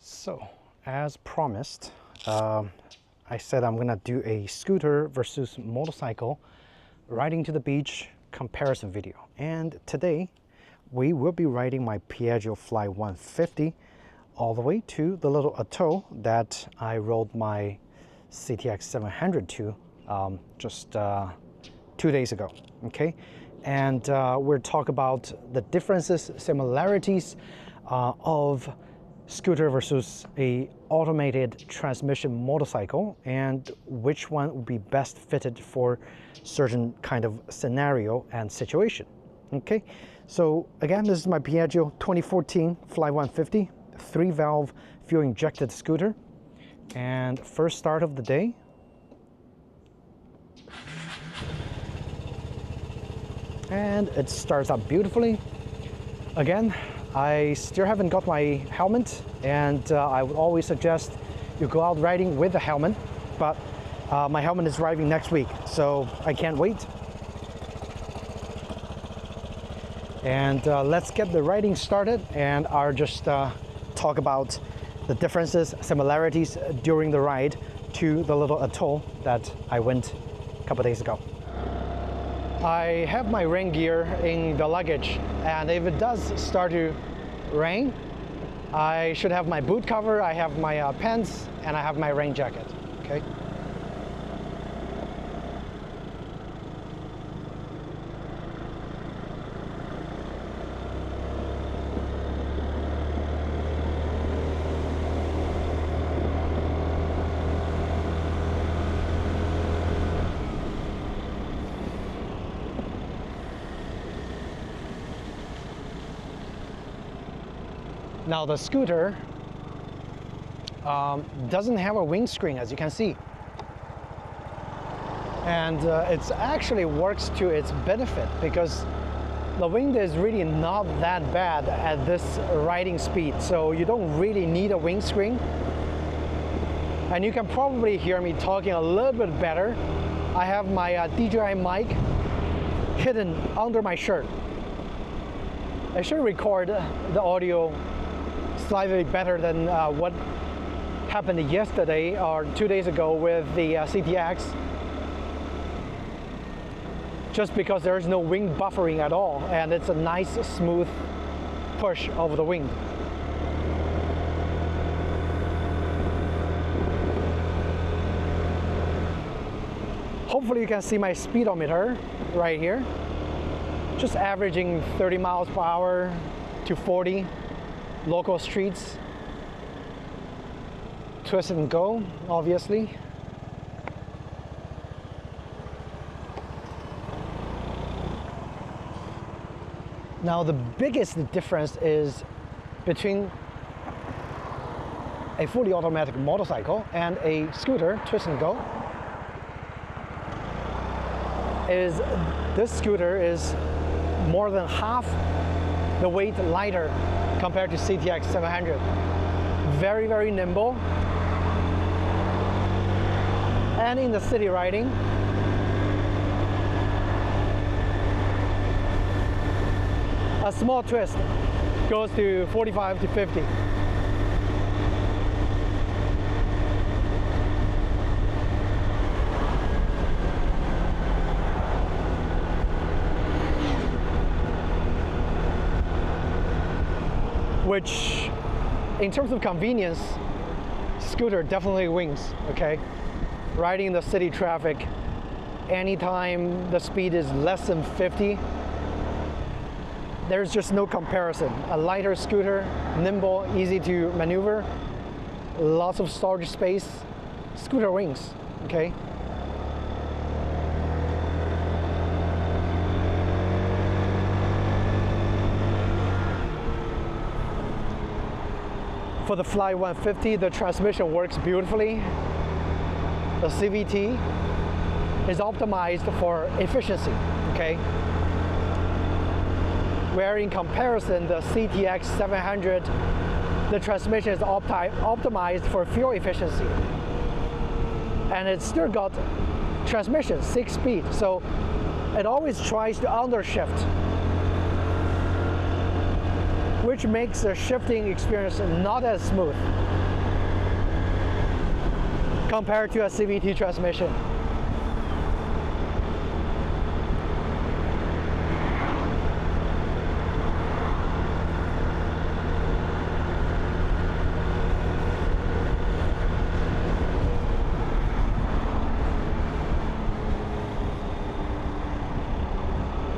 So, as promised, I said I'm gonna do a scooter versus motorcycle riding to the beach comparison video. And today, we will be riding my Piaggio Fly 150 all the way to the little atoll that I rode my CTX700 to just 2 days ago, okay? And we'll talk about the differences, similarities of scooter versus a automated transmission motorcycle, and which one would be best fitted for certain kind of scenario and situation. Okay, so again, this is my Piaggio 2014 Fly 150 3-valve fuel injected scooter, and first start of the day. And it starts up beautifully. Again, I still haven't got my helmet, and I would always suggest you go out riding with a helmet, but my helmet is arriving next week, so I can't wait. And let's get the riding started, and I'll just talk about the differences, similarities during the ride to the little atoll that I went a couple days ago. I have my rain gear in the luggage, and if it does start to rain, I should have my boot cover, I have my pants, and I have my rain jacket, okay? Now the scooter doesn't have a windscreen, as you can see, and it actually works to its benefit because the wind is really not that bad at this riding speed, so you don't really need a windscreen. And you can probably hear me talking a little bit better. I have my DJI mic hidden under my shirt. I should record the audio slightly better than what happened yesterday or 2 days ago with the CTX, just because there is no wind buffering at all, and it's a nice smooth push over the wind. Hopefully you can see my speedometer right here, just averaging 30 miles per hour to 40. Local streets, twist and go, obviously. Now the biggest difference is between a fully automatic motorcycle and a scooter, twist and go, is this scooter is more than half the weight lighter compared to CTX700. Very, very nimble. And in the city riding, a small twist goes to 45 to 50. Which, in terms of convenience, scooter definitely wins, okay? Riding in the city traffic, anytime the speed is less than 50, there's just no comparison. A lighter scooter, nimble, easy to maneuver, lots of storage space, scooter wins, okay? For the Fly 150, the transmission works beautifully. The CVT is optimized for efficiency, okay? Where in comparison, the CTX700, the transmission is optimized for fuel efficiency. And it's still got transmission, 6-speed, so it always tries to undershift. which makes the shifting experience not as smooth compared to a CVT transmission.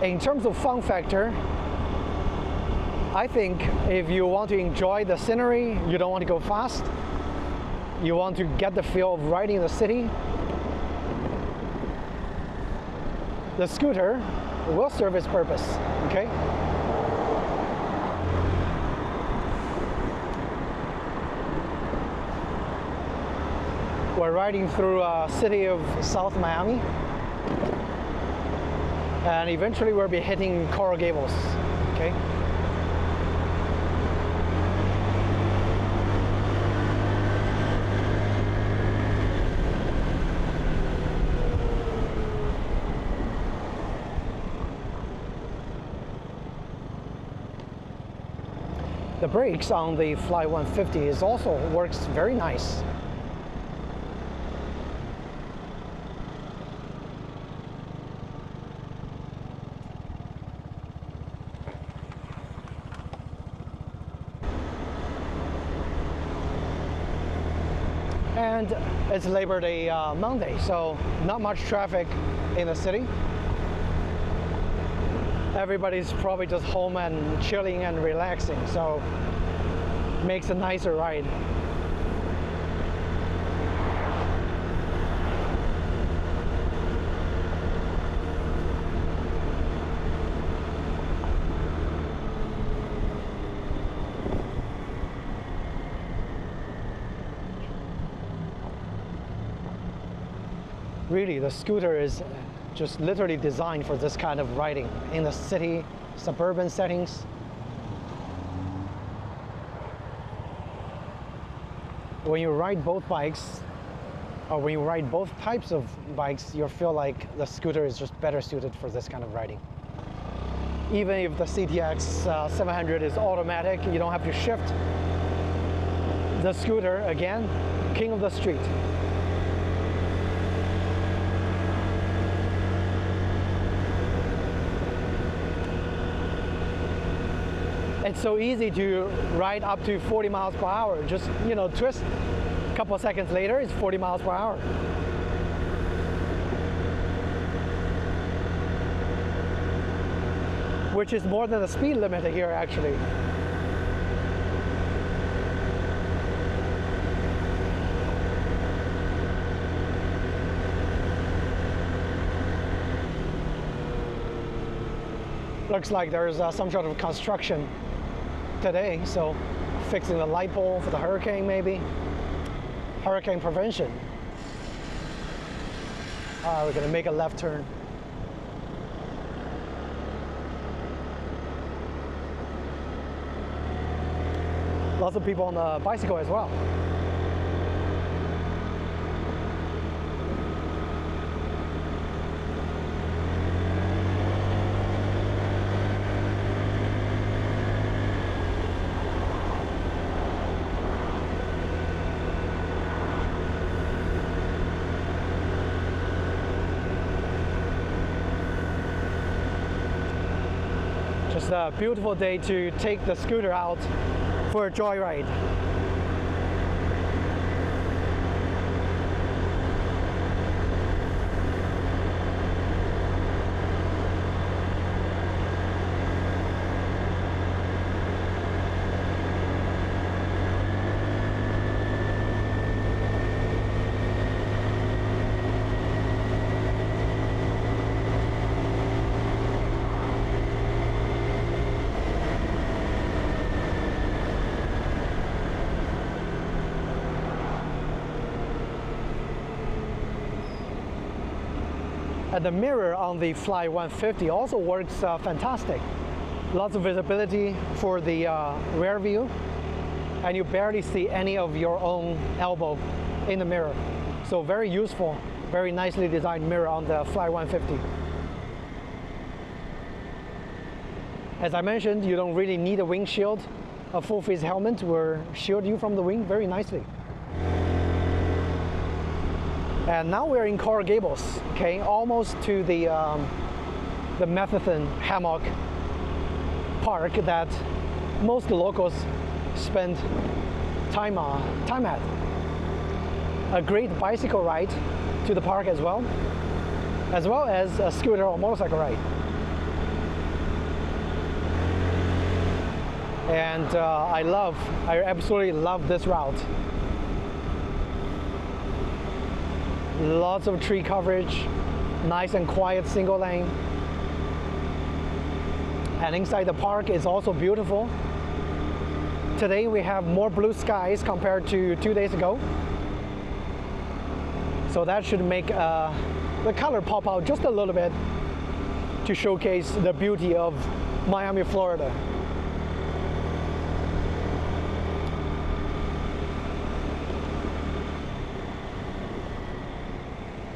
In terms of fun factor, I think if you want to enjoy the scenery, you don't want to go fast, you want to get the feel of riding in the city, the scooter will serve its purpose, okay? We're riding through a city of South Miami, and eventually we'll be hitting Coral Gables, okay? The brakes on the Fly 150 works very nice. And it's Labor Day Monday, so not much traffic in the city. Everybody's probably just home and chilling and relaxing, so makes a nicer ride. Really, the scooter is just literally designed for this kind of riding in the city, suburban settings. When you ride both bikes, or when you ride both types of bikes, you'll feel like the scooter is just better suited for this kind of riding. Even if the CTX700 is automatic, you don't have to shift. The scooter, again, king of the street. It's so easy to ride up to 40 miles per hour. Just, twist, a couple of seconds later, it's 40 miles per hour. Which is more than the speed limit here, actually. Looks like there's some sort of construction today, so fixing the light pole for the hurricane, maybe. Hurricane prevention. We're gonna make a left turn. Lots of people on the bicycle as well. Just a beautiful day to take the scooter out for a joyride. And the mirror on the Fly 150 also works fantastic. Lots of visibility for the rear view, and you barely see any of your own elbow in the mirror. So very useful, very nicely designed mirror on the Fly 150. As I mentioned, you don't really need a windshield. A full face helmet will shield you from the wind very nicely. And now we're in Coral Gables, okay, almost to the Methven Hammock Park that most locals spend time at. A great bicycle ride to the park as well as a scooter or motorcycle ride. And I absolutely love this route. Lots of tree coverage, nice and quiet single lane. And inside the park is also beautiful. Today we have more blue skies compared to 2 days ago. So that should make the color pop out just a little bit to showcase the beauty of Miami, Florida.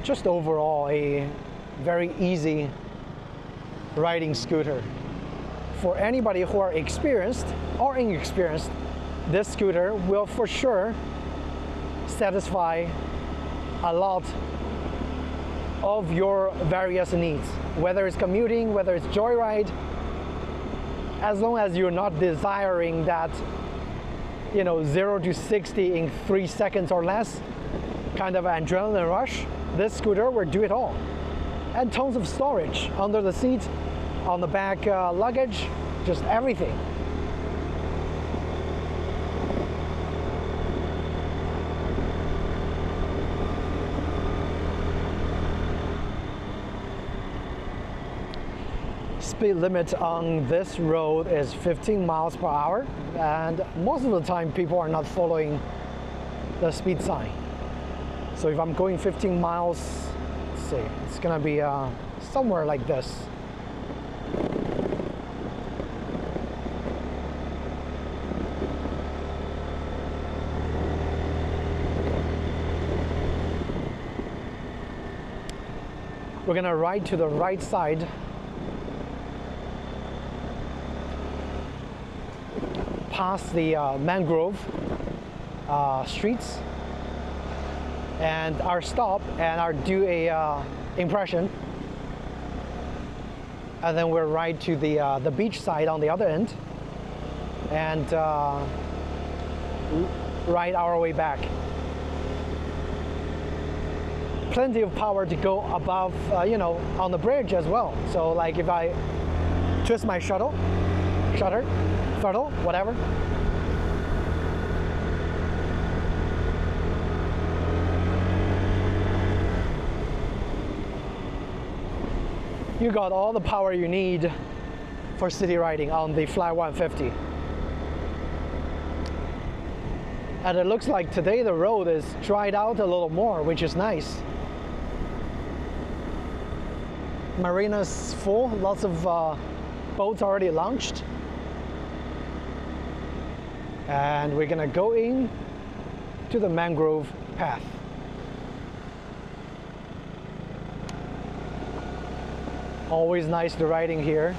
Just overall a very easy riding scooter. For anybody who are experienced or inexperienced, this scooter will for sure satisfy a lot of your various needs, whether it's commuting, whether it's joyride, as long as you're not desiring that, 0 to 60 in 3 seconds or less kind of adrenaline rush. This scooter will do it all. And tons of storage under the seat, on the back luggage, just everything. Speed limit on this road is 15 miles per hour, and most of the time people are not following the speed sign. So if I'm going 15 miles, let's see, it's gonna be somewhere like this. We're gonna ride to the right side. Past the mangrove streets, and our stop and our do a impression, and then we'll ride to the beach side on the other end and ride our way back. Plenty of power to go above, on the bridge as well. So like if I twist my throttle, whatever. You got all the power you need for city riding on the Fly 150. And it looks like today the road is dried out a little more, which is nice. Marina's full, lots of boats already launched. And we're gonna go in to the mangrove path. Always nice to riding here.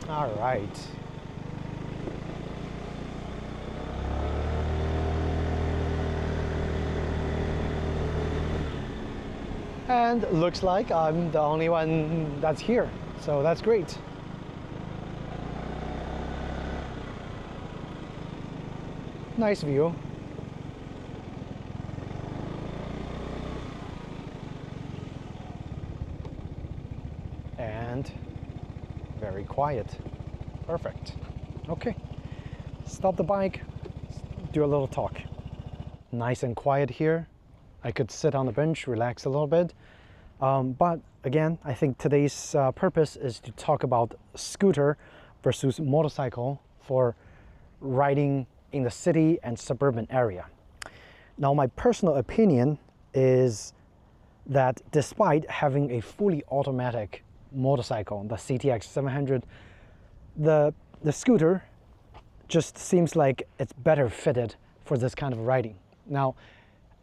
All right. And looks like I'm the only one that's here, so that's great. Nice view. and very quiet. Perfect. Okay, stop the bike, do a little talk. Nice and quiet here. I could sit on the bench, relax a little bit. But again, I think today's purpose is to talk about scooter versus motorcycle for riding in the city and suburban area. Now, my personal opinion is that despite having a fully automatic motorcycle, the CTX700, the scooter just seems like it's better fitted for this kind of riding. Now,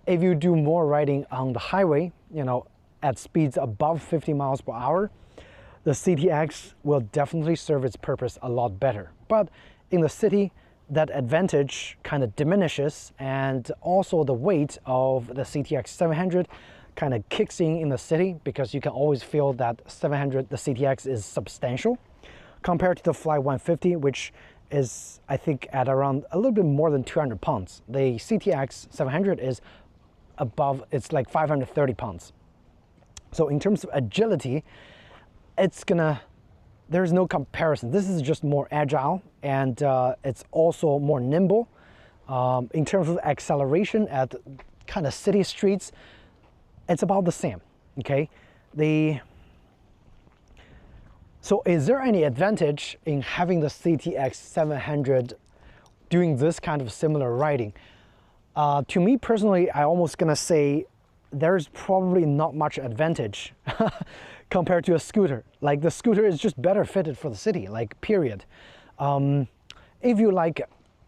if you do more riding on the highway, at speeds above 50 miles per hour, the CTX will definitely serve its purpose a lot better. But in the city, that advantage kind of diminishes, and also the weight of the CTX700 kind of kicks in the city, because you can always feel that the CTX is substantial compared to the Fly 150, which is, I think, at around a little bit more than 200 pounds. The CTX700 is above, it's like 530 pounds. So in terms of agility, there's no comparison. This is just more agile, and it's also more nimble. In terms of acceleration at kind of city streets, it's about the same, okay? So is there any advantage in having the CTX700 doing this kind of similar riding? To me personally, I almost gonna say there's probably not much advantage compared to a scooter. Like, the scooter is just better fitted for the city, like, period. If you like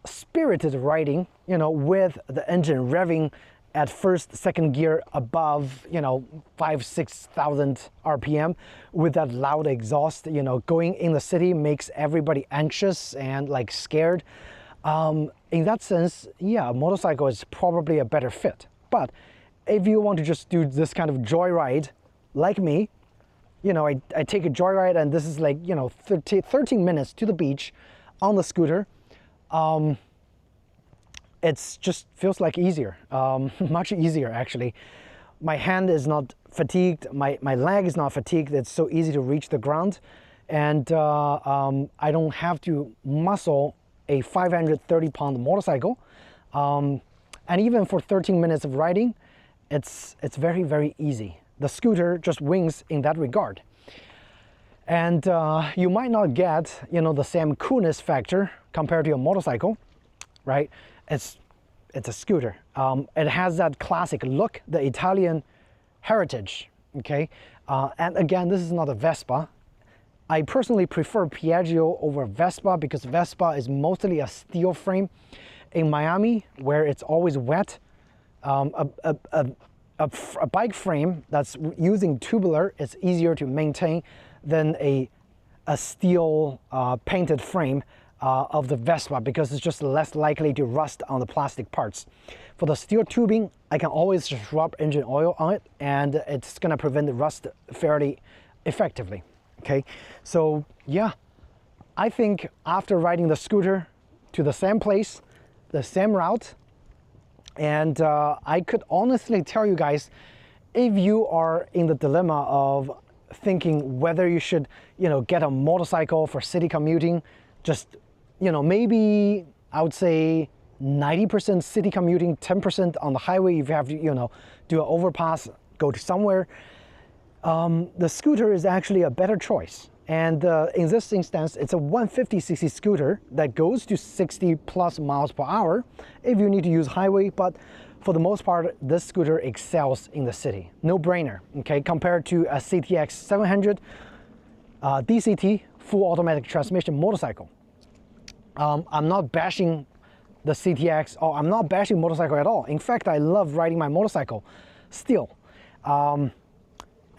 spirited riding, with the engine revving at first, second gear above, 5,000-6,000 RPM with that loud exhaust, going in the city makes everybody anxious and like scared. In that sense, yeah, a motorcycle is probably a better fit. But if you want to just do this kind of joyride, like me, I take a joyride, and this is like, 13 minutes to the beach on the scooter. It's just feels like easier, much easier actually. My hand is not fatigued, my leg is not fatigued. It's so easy to reach the ground, and I don't have to muscle a 530-pound motorcycle. And even for 13 minutes of riding, it's very, very easy. The scooter just wins in that regard. And you might not get, the same coolness factor compared to a motorcycle, right? It's a scooter. It has that classic look, the Italian heritage, okay? And again, this is not a Vespa. I personally prefer Piaggio over Vespa, because Vespa is mostly a steel frame. In Miami, where it's always wet, a bike frame that's using tubular is easier to maintain than a steel painted frame of the Vespa, because it's just less likely to rust on the plastic parts. For the steel tubing, I can always just rub engine oil on it, and it's gonna prevent the rust fairly effectively, okay? So yeah, I think after riding the scooter to the same place, the same route, and I could honestly tell you guys, if you are in the dilemma of thinking whether you should, get a motorcycle for city commuting, just, maybe I would say 90% city commuting, 10% on the highway if you have to, do an overpass, go to somewhere. The scooter is actually a better choice. And in this instance, it's a 150cc scooter that goes to 60 plus miles per hour if you need to use highway. But for the most part, this scooter excels in the city. No brainer, okay? Compared to a CTX700 DCT full automatic transmission motorcycle. I'm not bashing the CTX, or I'm not bashing motorcycle at all. In fact, I love riding my motorcycle still. And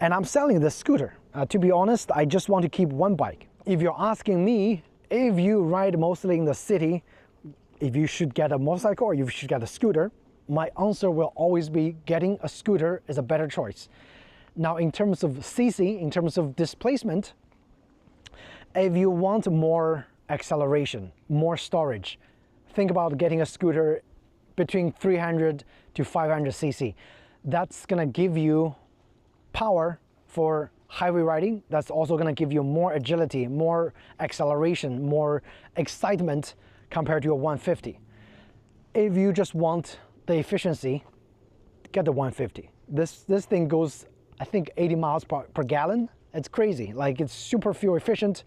I'm selling this scooter. To be honest, I just want to keep one bike. If you're asking me, if you ride mostly in the city, if you should get a motorcycle or you should get a scooter, my answer will always be getting a scooter is a better choice. Now, in terms of CC, in terms of displacement, if you want more acceleration, more storage, think about getting a scooter between 300 to 500 cc. That's gonna give you power for highway riding, that's also going to give you more agility, more acceleration, more excitement compared to a 150. If you just want the efficiency, get the 150. This thing goes, I think, 80 miles per gallon. It's crazy. Like, it's super fuel efficient.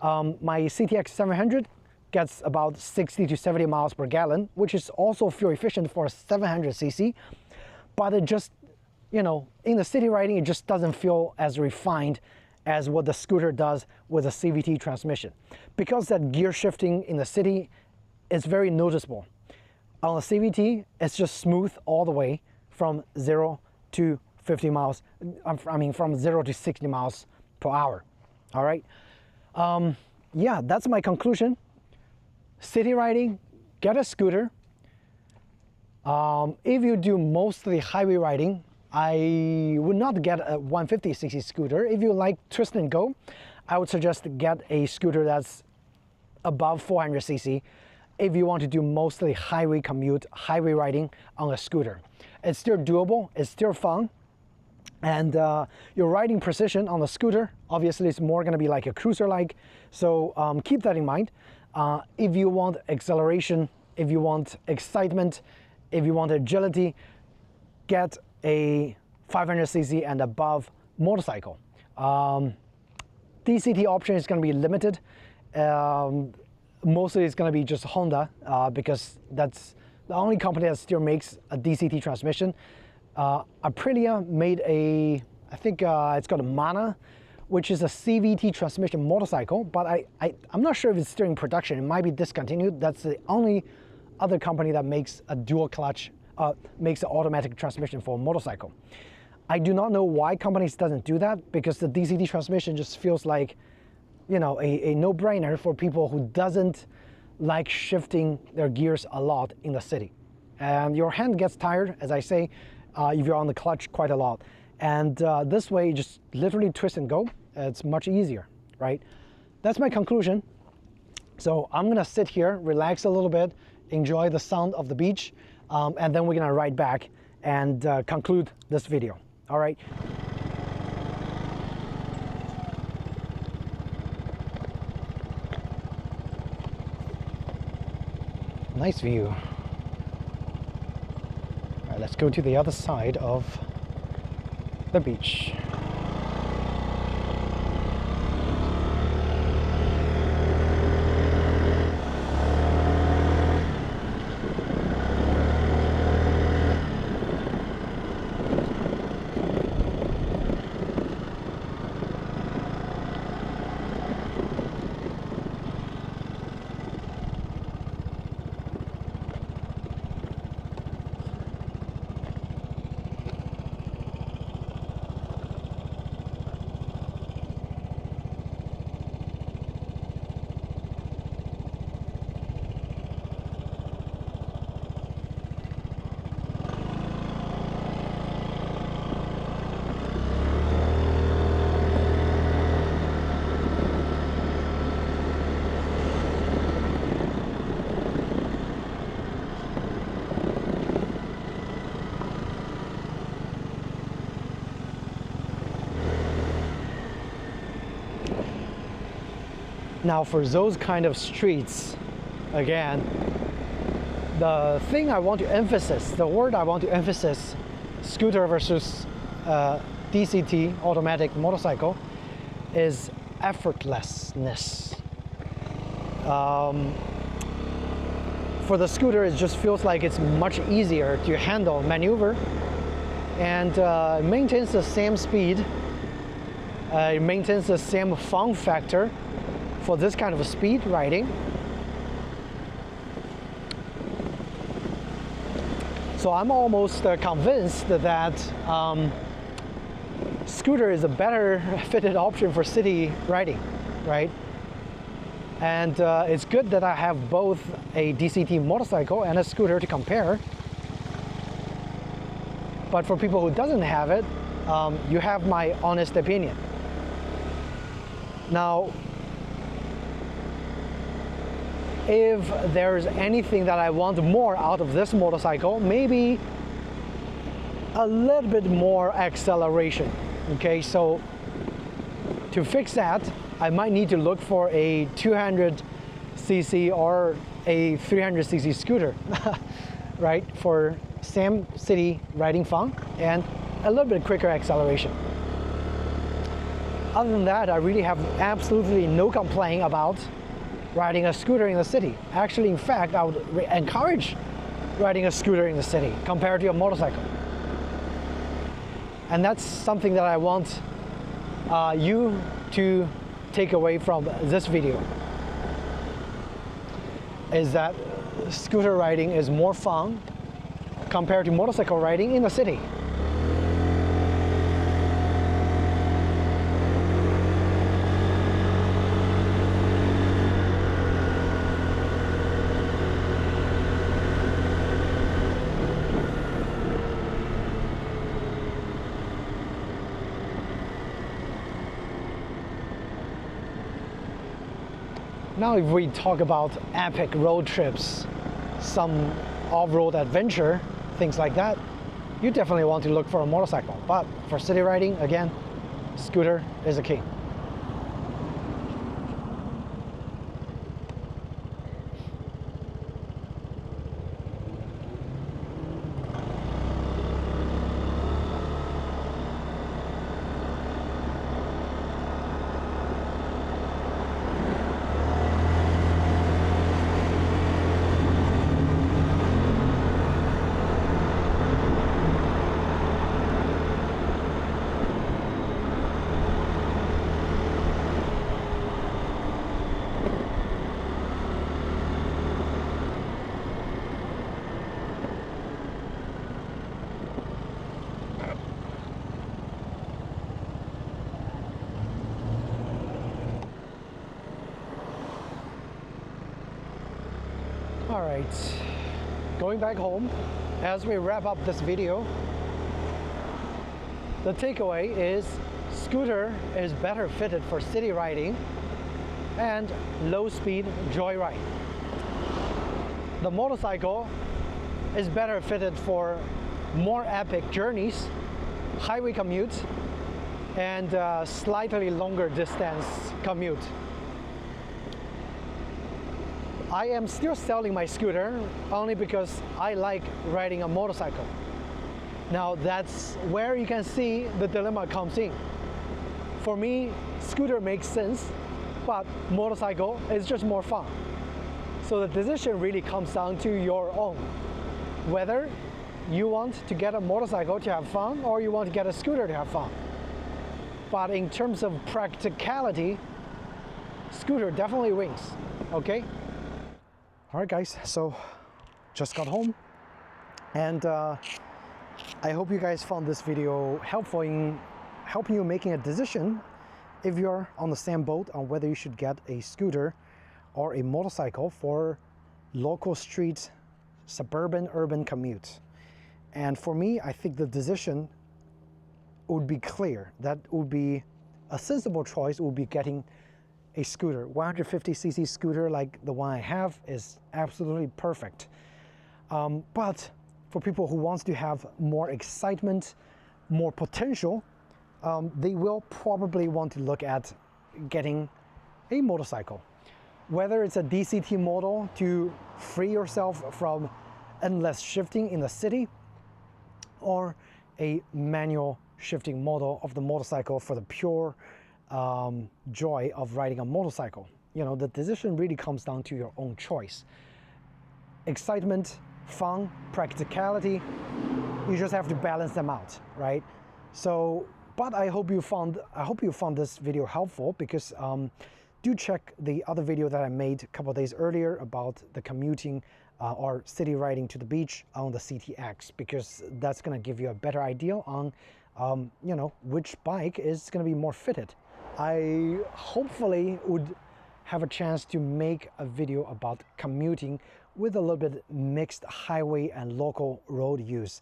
My CTX700 gets about 60 to 70 miles per gallon, which is also fuel efficient for a 700cc. But it just, you know, in the city riding, it just doesn't feel as refined as what the scooter does with a CVT transmission. Because that gear shifting in the city is very noticeable. On a CVT, it's just smooth all the way from 0 to 50 miles, I mean from 0 to 60 miles per hour, all right? Yeah, that's my conclusion. City riding, get a scooter. If you do mostly highway riding, I would not get a 150cc scooter. If you like twist and go, I would suggest get a scooter that's above 400cc if you want to do mostly highway commute, highway riding on a scooter. It's still doable, it's still fun, and your riding precision on the scooter obviously is more going to be like a cruiser-like, so keep that in mind. If you want acceleration, if you want excitement, if you want agility, get a 500cc and above motorcycle. DCT option is going to be limited. Mostly it's going to be just Honda because that's the only company that still makes a DCT transmission. Aprilia made a, I think it's called a Mana, which is a CVT transmission motorcycle, but I'm not sure if it's still in production. It might be discontinued. That's the only other company that makes a dual clutch, makes an automatic transmission for a motorcycle. I do not know why companies doesn't do that, because the DCT transmission just feels like, you know, a no-brainer for people who doesn't like shifting their gears a lot in the city. And your hand gets tired, as I say, if you're on the clutch quite a lot. And this way, you just literally twist and go. It's much easier, right? That's my conclusion. So I'm gonna sit here, relax a little bit, enjoy the sound of the beach, and then we're gonna ride back and conclude this video. All right. Nice view. All right, let's go to the other side of the beach. Now for those kind of streets, again, the thing I want to emphasize, the word I want to emphasize, scooter versus DCT, automatic motorcycle, is effortlessness. For the scooter, it just feels like it's much easier to handle, maneuver, and it maintains the same speed, it maintains the same fun factor for this kind of speed riding. So I'm almost convinced that scooter is a better fitted option for city riding, right? And it's good that I have both a DCT motorcycle and a scooter to compare. But for people who doesn't have it, you have my honest opinion. Now, if there's anything that I want more out of this motorcycle, maybe a little bit more acceleration. Okay, so to fix that, I might need to look for a 200cc or a 300cc scooter, right? For same city riding fun and a little bit quicker acceleration. Other than that, I really have absolutely no complaint about riding a scooter in the city. Actually, in fact, I would encourage riding a scooter in the city compared to a motorcycle. And that's something that I want you to take away from this video, is that scooter riding is more fun compared to motorcycle riding in the city. Now, if we talk about epic road trips, some off-road adventure, things like that, you definitely want to look for a motorcycle. But for city riding, again, scooter is a king. All right, going back home, as we wrap up this video, the takeaway is scooter is better fitted for city riding and low-speed joyride. The motorcycle is better fitted for more epic journeys, highway commute, and slightly longer distance commute. I am still selling my scooter only because I like riding a motorcycle. Now that's where you can see the dilemma comes in. For me, scooter makes sense, but motorcycle is just more fun. So the decision really comes down to your own. Whether you want to get a motorcycle to have fun or you want to get a scooter to have fun. But in terms of practicality, scooter definitely wins, okay? All right, guys, so just got home, and I hope you guys found this video helpful in helping you making a decision if you're on the same boat on whether you should get a scooter or a motorcycle for local street, suburban, urban commute. And for me, I think the decision would be clear. That would be a sensible choice, would be getting a scooter. 150cc scooter like the one I have is absolutely perfect. But for people who wants to have more excitement, more potential, they will probably want to look at getting a motorcycle. Whether it's a DCT model to free yourself from endless shifting in the city, or a manual shifting model of the motorcycle for the pure joy of riding a motorcycle. You know, the decision really comes down to your own choice. Excitement, fun, practicality, you just have to balance them out, right? So, but I hope you found this video helpful, because do check the other video that I made a couple of days earlier about the commuting or city riding to the beach on the CTX, because that's going to give you a better idea on you know, which bike is going to be more fitted. I hopefully would have a chance to make a video about commuting with a little bit mixed highway and local road use.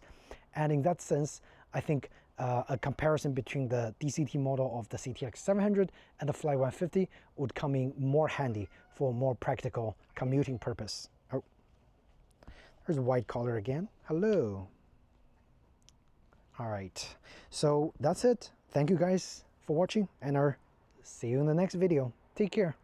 And in that sense, I think a comparison between the DCT model of the CTX700 and the Fly 150 would come in more handy for more practical commuting purpose. Oh, there's a white collar again. Hello. All right, so that's it. Thank you guys for watching, and our See you in the next video. Take care.